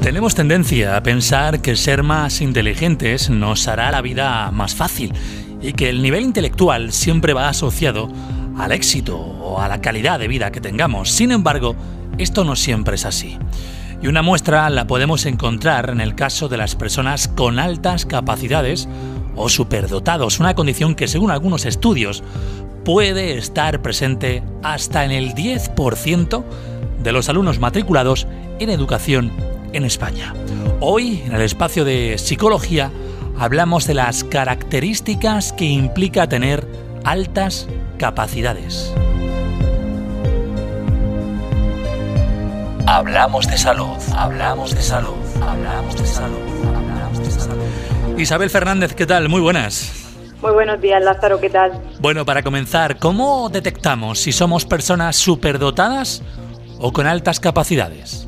Tenemos tendencia a pensar que ser más inteligentes nos hará la vida más fácil y que el nivel intelectual siempre va asociado al éxito o a la calidad de vida que tengamos. Sin embargo, esto no siempre es así. Y una muestra la podemos encontrar en el caso de las personas con altas capacidades o superdotados, una condición que según algunos estudios puede estar presente hasta en el 10% de los alumnos matriculados en educación en España. Hoy, en el espacio de psicología, hablamos de las características que implica tener altas capacidades. Hablamos de salud, hablamos de salud, hablamos de salud, hablamos de salud. Isabel Fernández, ¿qué tal? Muy buenas. Muy buenos días, Lázaro, ¿qué tal? Bueno, para comenzar, ¿cómo detectamos si somos personas superdotadas o con altas capacidades?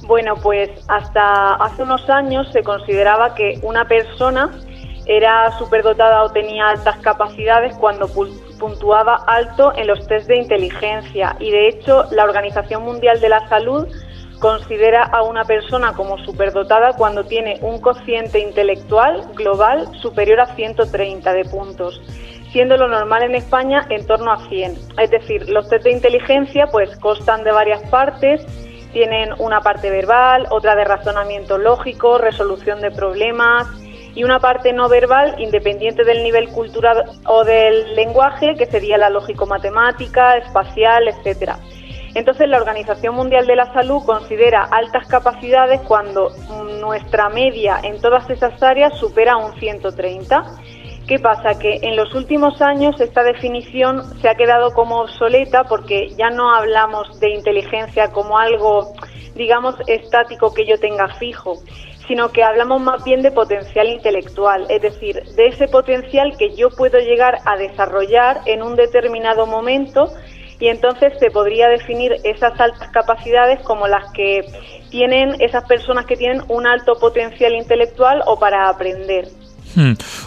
Bueno, pues hasta hace unos años se consideraba que una persona era superdotada o tenía altas capacidades cuando puntuaba alto en los test de inteligencia, y de hecho la Organización Mundial de la Salud considera a una persona como superdotada cuando tiene un cociente intelectual global superior a 130 de puntos, siendo lo normal en España en torno a 100. Es decir, los test de inteligencia pues constan de varias partes. Tienen una parte verbal, otra de razonamiento lógico, resolución de problemas y una parte no verbal independiente del nivel cultural o del lenguaje, que sería la lógico-matemática, espacial, etcétera. Entonces, la Organización Mundial de la Salud considera altas capacidades cuando nuestra media en todas esas áreas supera un 130. ¿Qué pasa? Que en los últimos años esta definición se ha quedado como obsoleta porque ya no hablamos de inteligencia como algo, digamos, estático que yo tenga fijo, sino que hablamos más bien de potencial intelectual, es decir, de ese potencial que yo puedo llegar a desarrollar en un determinado momento, y entonces se podría definir esas altas capacidades como las que tienen esas personas que tienen un alto potencial intelectual o para aprender.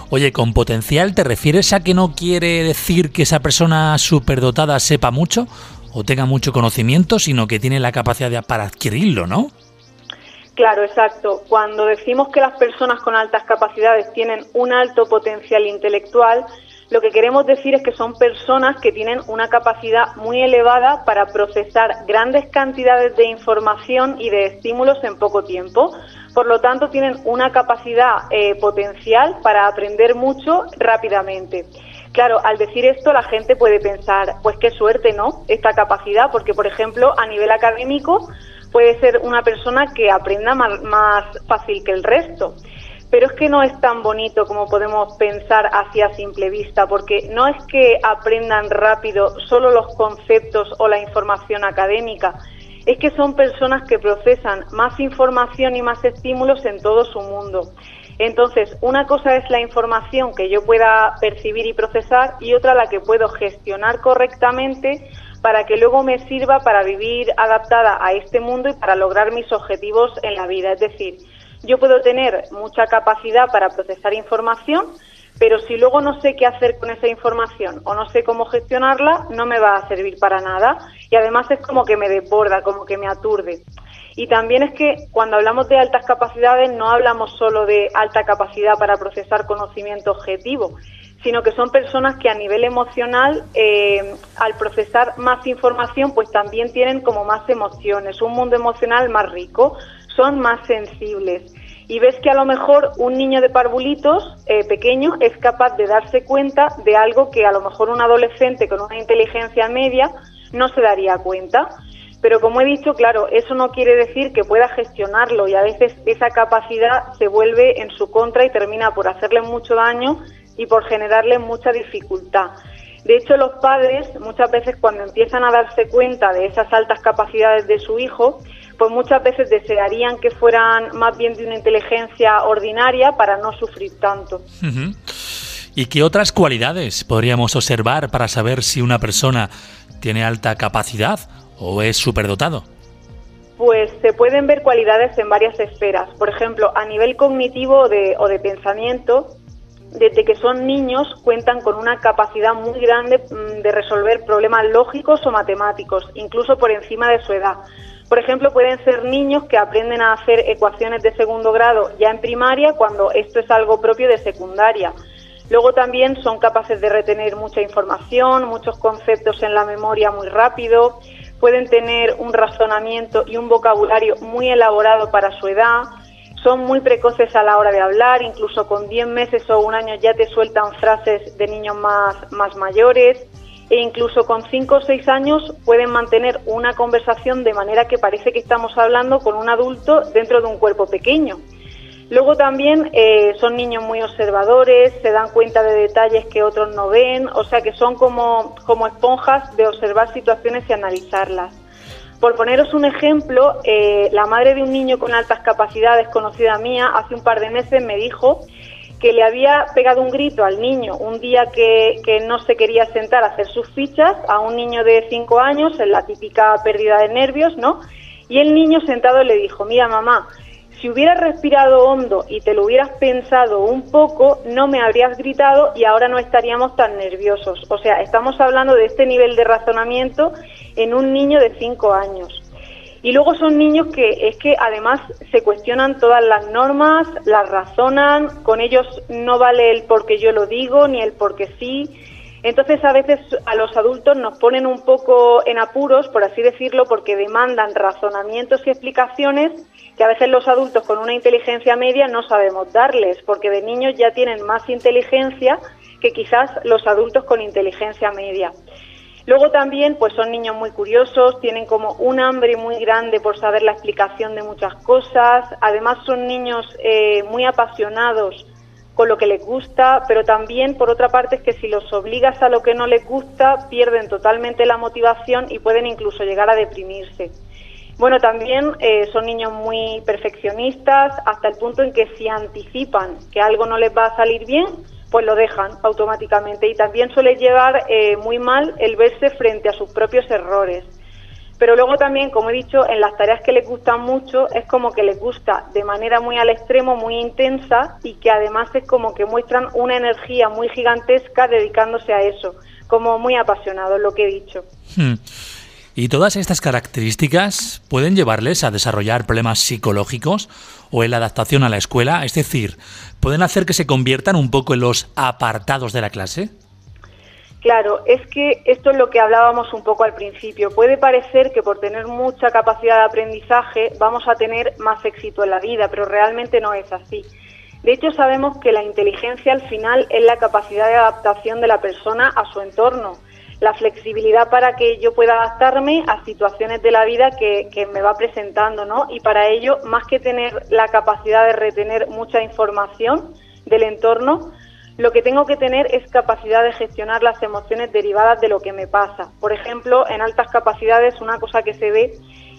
Oye, ¿con potencial te refieres a que no quiere decir que esa persona superdotada sepa mucho o tenga mucho conocimiento, sino que tiene la capacidad para adquirirlo, ¿no? Claro, exacto. Cuando decimos que las personas con altas capacidades tienen un alto potencial intelectual, lo que queremos decir es que son personas que tienen una capacidad muy elevada para procesar grandes cantidades de información y de estímulos en poco tiempo. Por lo tanto, tienen una capacidad potencial para aprender mucho rápidamente. Claro, al decir esto, la gente puede pensar, pues qué suerte, ¿no?, esta capacidad, porque, por ejemplo, a nivel académico puede ser una persona que aprenda más fácil que el resto. Pero es que no es tan bonito como podemos pensar así a simple vista, porque no es que aprendan rápido solo los conceptos o la información académica, es que son personas que procesan más información y más estímulos en todo su mundo. Entonces, una cosa es la información que yo pueda percibir y procesar, y otra la que puedo gestionar correctamente para que luego me sirva para vivir adaptada a este mundo y para lograr mis objetivos en la vida. Es decir, yo puedo tener mucha capacidad para procesar información, pero si luego no sé qué hacer con esa información o no sé cómo gestionarla, no me va a servir para nada, y además es como que me desborda, como que me aturde. Y también es que cuando hablamos de altas capacidades no hablamos solo de alta capacidad para procesar conocimiento objetivo, sino que son personas que a nivel emocional, al procesar más información, pues también tienen como más emociones, un mundo emocional más rico, son más sensibles. Y ves que a lo mejor un niño de parvulitos pequeño es capaz de darse cuenta de algo que a lo mejor un adolescente con una inteligencia media no se daría cuenta. Pero como he dicho, claro, eso no quiere decir que pueda gestionarlo, y a veces esa capacidad se vuelve en su contra y termina por hacerle mucho daño y por generarle mucha dificultad. De hecho, los padres muchas veces cuando empiezan a darse cuenta de esas altas capacidades de su hijo, pues muchas veces desearían que fueran más bien de una inteligencia ordinaria para no sufrir tanto. ¿Y qué otras cualidades podríamos observar para saber si una persona tiene alta capacidad o es superdotado? Pues se pueden ver cualidades en varias esferas. Por ejemplo, a nivel cognitivo o de pensamiento, desde que son niños cuentan con una capacidad muy grande de resolver problemas lógicos o matemáticos, incluso por encima de su edad. Por ejemplo, pueden ser niños que aprenden a hacer ecuaciones de segundo grado ya en primaria, cuando esto es algo propio de secundaria. Luego también son capaces de retener mucha información, muchos conceptos en la memoria muy rápido, pueden tener un razonamiento y un vocabulario muy elaborado para su edad, son muy precoces a la hora de hablar, incluso con 10 meses o un año ya te sueltan frases de niños más mayores, e incluso con 5 o 6 años pueden mantener una conversación de manera que parece que estamos hablando con un adulto dentro de un cuerpo pequeño. Luego también son niños muy observadores, se dan cuenta de detalles que otros no ven, o sea que son como esponjas de observar situaciones y analizarlas. Por poneros un ejemplo, la madre de un niño con altas capacidades, conocida mía, hace un par de meses me dijo que le había pegado un grito al niño un día que no se quería sentar a hacer sus fichas, a un niño de 5 años, en la típica pérdida de nervios, ¿no? Y el niño sentado le dijo: mira, mamá, si hubieras respirado hondo y te lo hubieras pensado un poco, no me habrías gritado y ahora no estaríamos tan nerviosos. O sea, estamos hablando de este nivel de razonamiento en un niño de 5 años. Y luego son niños que además se cuestionan todas las normas, las razonan, con ellos no vale el porque yo lo digo ni el porque sí. Entonces a veces a los adultos nos ponen un poco en apuros, por así decirlo, porque demandan razonamientos y explicaciones que a veces los adultos con una inteligencia media no sabemos darles, porque de niños ya tienen más inteligencia que quizás los adultos con inteligencia media. Luego también pues son niños muy curiosos, tienen como un hambre muy grande por saber la explicación de muchas cosas, además son niños muy apasionados con lo que les gusta, pero también por otra parte es que si los obligas a lo que no les gusta pierden totalmente la motivación y pueden incluso llegar a deprimirse. Bueno, también son niños muy perfeccionistas hasta el punto en que si anticipan que algo no les va a salir bien, pues lo dejan automáticamente, y también suele llevar muy mal el verse frente a sus propios errores. Pero luego también, como he dicho, en las tareas que les gustan mucho es como que les gusta de manera muy al extremo, muy intensa, y que además es como que muestran una energía muy gigantesca dedicándose a eso, como muy apasionados, lo que he dicho. ¿Y todas estas características pueden llevarles a desarrollar problemas psicológicos o en la adaptación a la escuela? Es decir, ¿pueden hacer que se conviertan un poco en los apartados de la clase? Claro, es que esto es lo que hablábamos un poco al principio. Puede parecer que por tener mucha capacidad de aprendizaje vamos a tener más éxito en la vida, pero realmente no es así. De hecho, sabemos que la inteligencia al final es la capacidad de adaptación de la persona a su entorno, la flexibilidad para que yo pueda adaptarme a situaciones de la vida que me va presentando, ¿no? Y para ello, más que tener la capacidad de retener mucha información del entorno, lo que tengo que tener es capacidad de gestionar las emociones derivadas de lo que me pasa. Por ejemplo, en altas capacidades, una cosa que se ve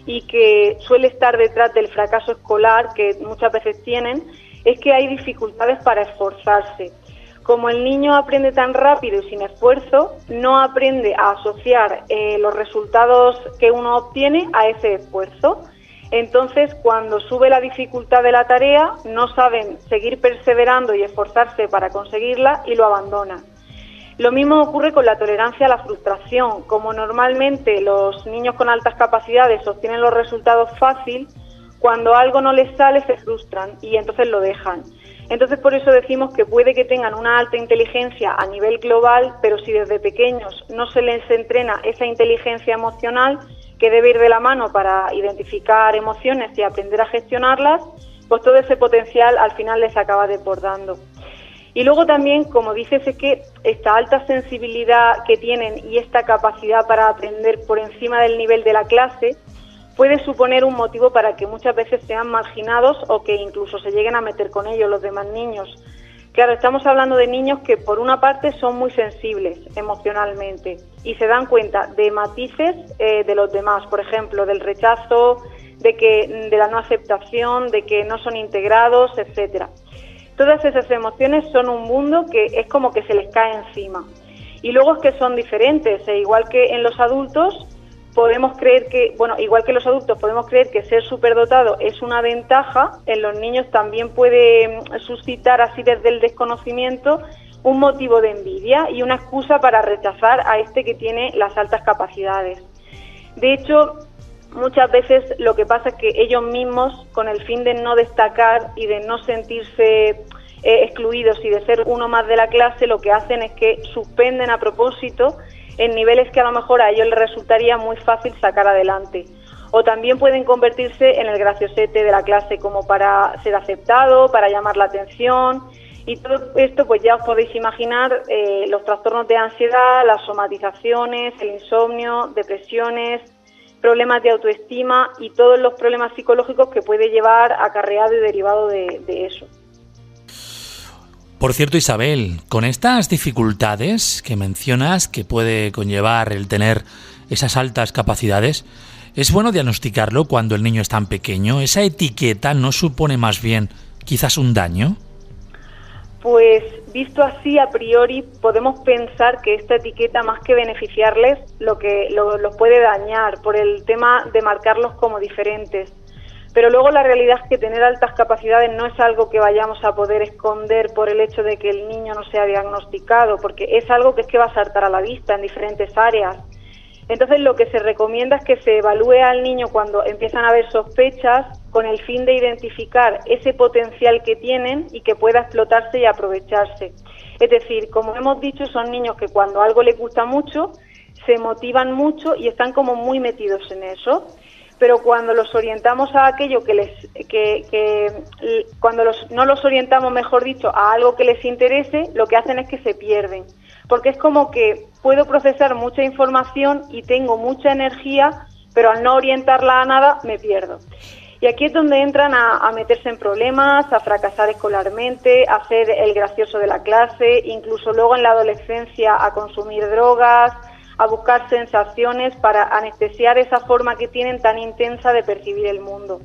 y que suele estar detrás del fracaso escolar, que muchas veces tienen, es que hay dificultades para esforzarse. Como el niño aprende tan rápido y sin esfuerzo, no aprende a asociar los resultados que uno obtiene a ese esfuerzo. Entonces, cuando sube la dificultad de la tarea, no saben seguir perseverando y esforzarse para conseguirla y lo abandonan. Lo mismo ocurre con la tolerancia a la frustración. Como normalmente los niños con altas capacidades obtienen los resultados fácil, cuando algo no les sale se frustran y entonces lo dejan. Entonces, por eso decimos que puede que tengan una alta inteligencia a nivel global, pero si desde pequeños no se les entrena esa inteligencia emocional, que debe ir de la mano para identificar emociones y aprender a gestionarlas, pues todo ese potencial al final les acaba desbordando. Y luego también, como dices, es que esta alta sensibilidad que tienen y esta capacidad para aprender por encima del nivel de la clase puede suponer un motivo para que muchas veces sean marginados o que incluso se lleguen a meter con ellos los demás niños. Claro, estamos hablando de niños que por una parte son muy sensibles emocionalmente y se dan cuenta de matices de los demás, por ejemplo, del rechazo, de la no aceptación, de que no son integrados, etcétera. Todas esas emociones son un mundo que es como que se les cae encima. Y luego es que son diferentes, igual que en los adultos podemos creer que, igual que los adultos podemos creer que ser superdotado es una ventaja, en los niños también puede suscitar así desde el desconocimiento un motivo de envidia y una excusa para rechazar a este que tiene las altas capacidades. De hecho, muchas veces lo que pasa es que ellos mismos, con el fin de no destacar y de no sentirse excluidos y de ser uno más de la clase, lo que hacen es que suspenden a propósito en niveles que a lo mejor a ellos les resultaría muy fácil sacar adelante. O también pueden convertirse en el graciosete de la clase, como para ser aceptado, para llamar la atención. Y todo esto, pues ya os podéis imaginar los trastornos de ansiedad, las somatizaciones, el insomnio, depresiones, problemas de autoestima y todos los problemas psicológicos que puede llevar acarreado y derivado de eso. Por cierto, Isabel, con estas dificultades que mencionas que puede conllevar el tener esas altas capacidades, ¿es bueno diagnosticarlo cuando el niño es tan pequeño? ¿Esa etiqueta no supone más bien quizás un daño? Pues visto así, a priori, podemos pensar que esta etiqueta, más que beneficiarles, los puede dañar por el tema de marcarlos como diferentes. Pero luego la realidad es que tener altas capacidades no es algo que vayamos a poder esconder por el hecho de que el niño no sea diagnosticado, porque es algo que va a saltar a la vista en diferentes áreas. Entonces lo que se recomienda es que se evalúe al niño cuando empiezan a haber sospechas con el fin de identificar ese potencial que tienen y que pueda explotarse y aprovecharse. Es decir, como hemos dicho, son niños que cuando algo les gusta mucho, se motivan mucho y están como muy metidos en eso. Pero cuando los orientamos a aquello no los orientamos, mejor dicho, a algo que les interese, lo que hacen es que se pierden. Porque es como que puedo procesar mucha información y tengo mucha energía, pero al no orientarla a nada, me pierdo. Y aquí es donde entran a meterse en problemas, a fracasar escolarmente, a ser el gracioso de la clase, incluso luego en la adolescencia a consumir drogas, a buscar sensaciones para anestesiar esa forma que tienen tan intensa de percibir el mundo.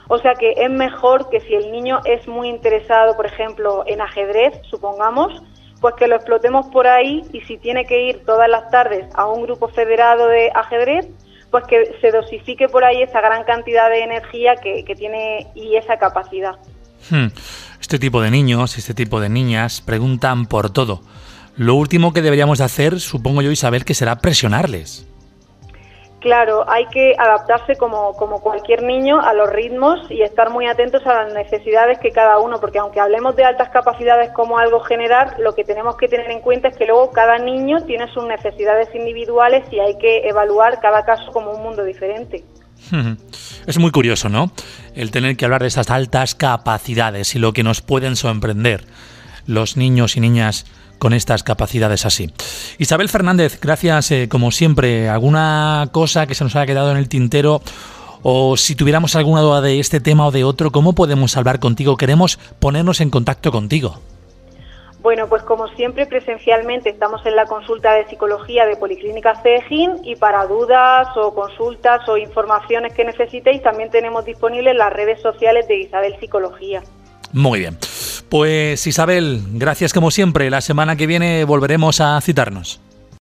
O sea que es mejor que si el niño es muy interesado, por ejemplo, en ajedrez, supongamos, pues que lo explotemos por ahí, y si tiene que ir todas las tardes a un grupo federado de ajedrez, pues que se dosifique por ahí esa gran cantidad de energía que tiene y esa capacidad. Este tipo de niños, este tipo de niñas preguntan por todo. Lo último que deberíamos de hacer, supongo yo, Isabel, que será presionarles. Claro, hay que adaptarse como cualquier niño a los ritmos y estar muy atentos a las necesidades que cada uno, porque aunque hablemos de altas capacidades como algo general, lo que tenemos que tener en cuenta es que luego cada niño tiene sus necesidades individuales y hay que evaluar cada caso como un mundo diferente. Es muy curioso, ¿no? El tener que hablar de esas altas capacidades y lo que nos pueden sorprender los niños y niñas con estas capacidades así. Isabel Fernández, gracias como siempre. ¿Alguna cosa que se nos haya quedado en el tintero? O si tuviéramos alguna duda de este tema o de otro, ¿cómo podemos hablar contigo? Queremos ponernos en contacto contigo. Bueno, pues como siempre, presencialmente estamos en la consulta de psicología de Policlínica CEGIN, y para dudas o consultas o informaciones que necesitéis también tenemos disponibles las redes sociales de Isabel Psicología. Muy bien. Pues Isabel, gracias como siempre. La semana que viene volveremos a citarnos.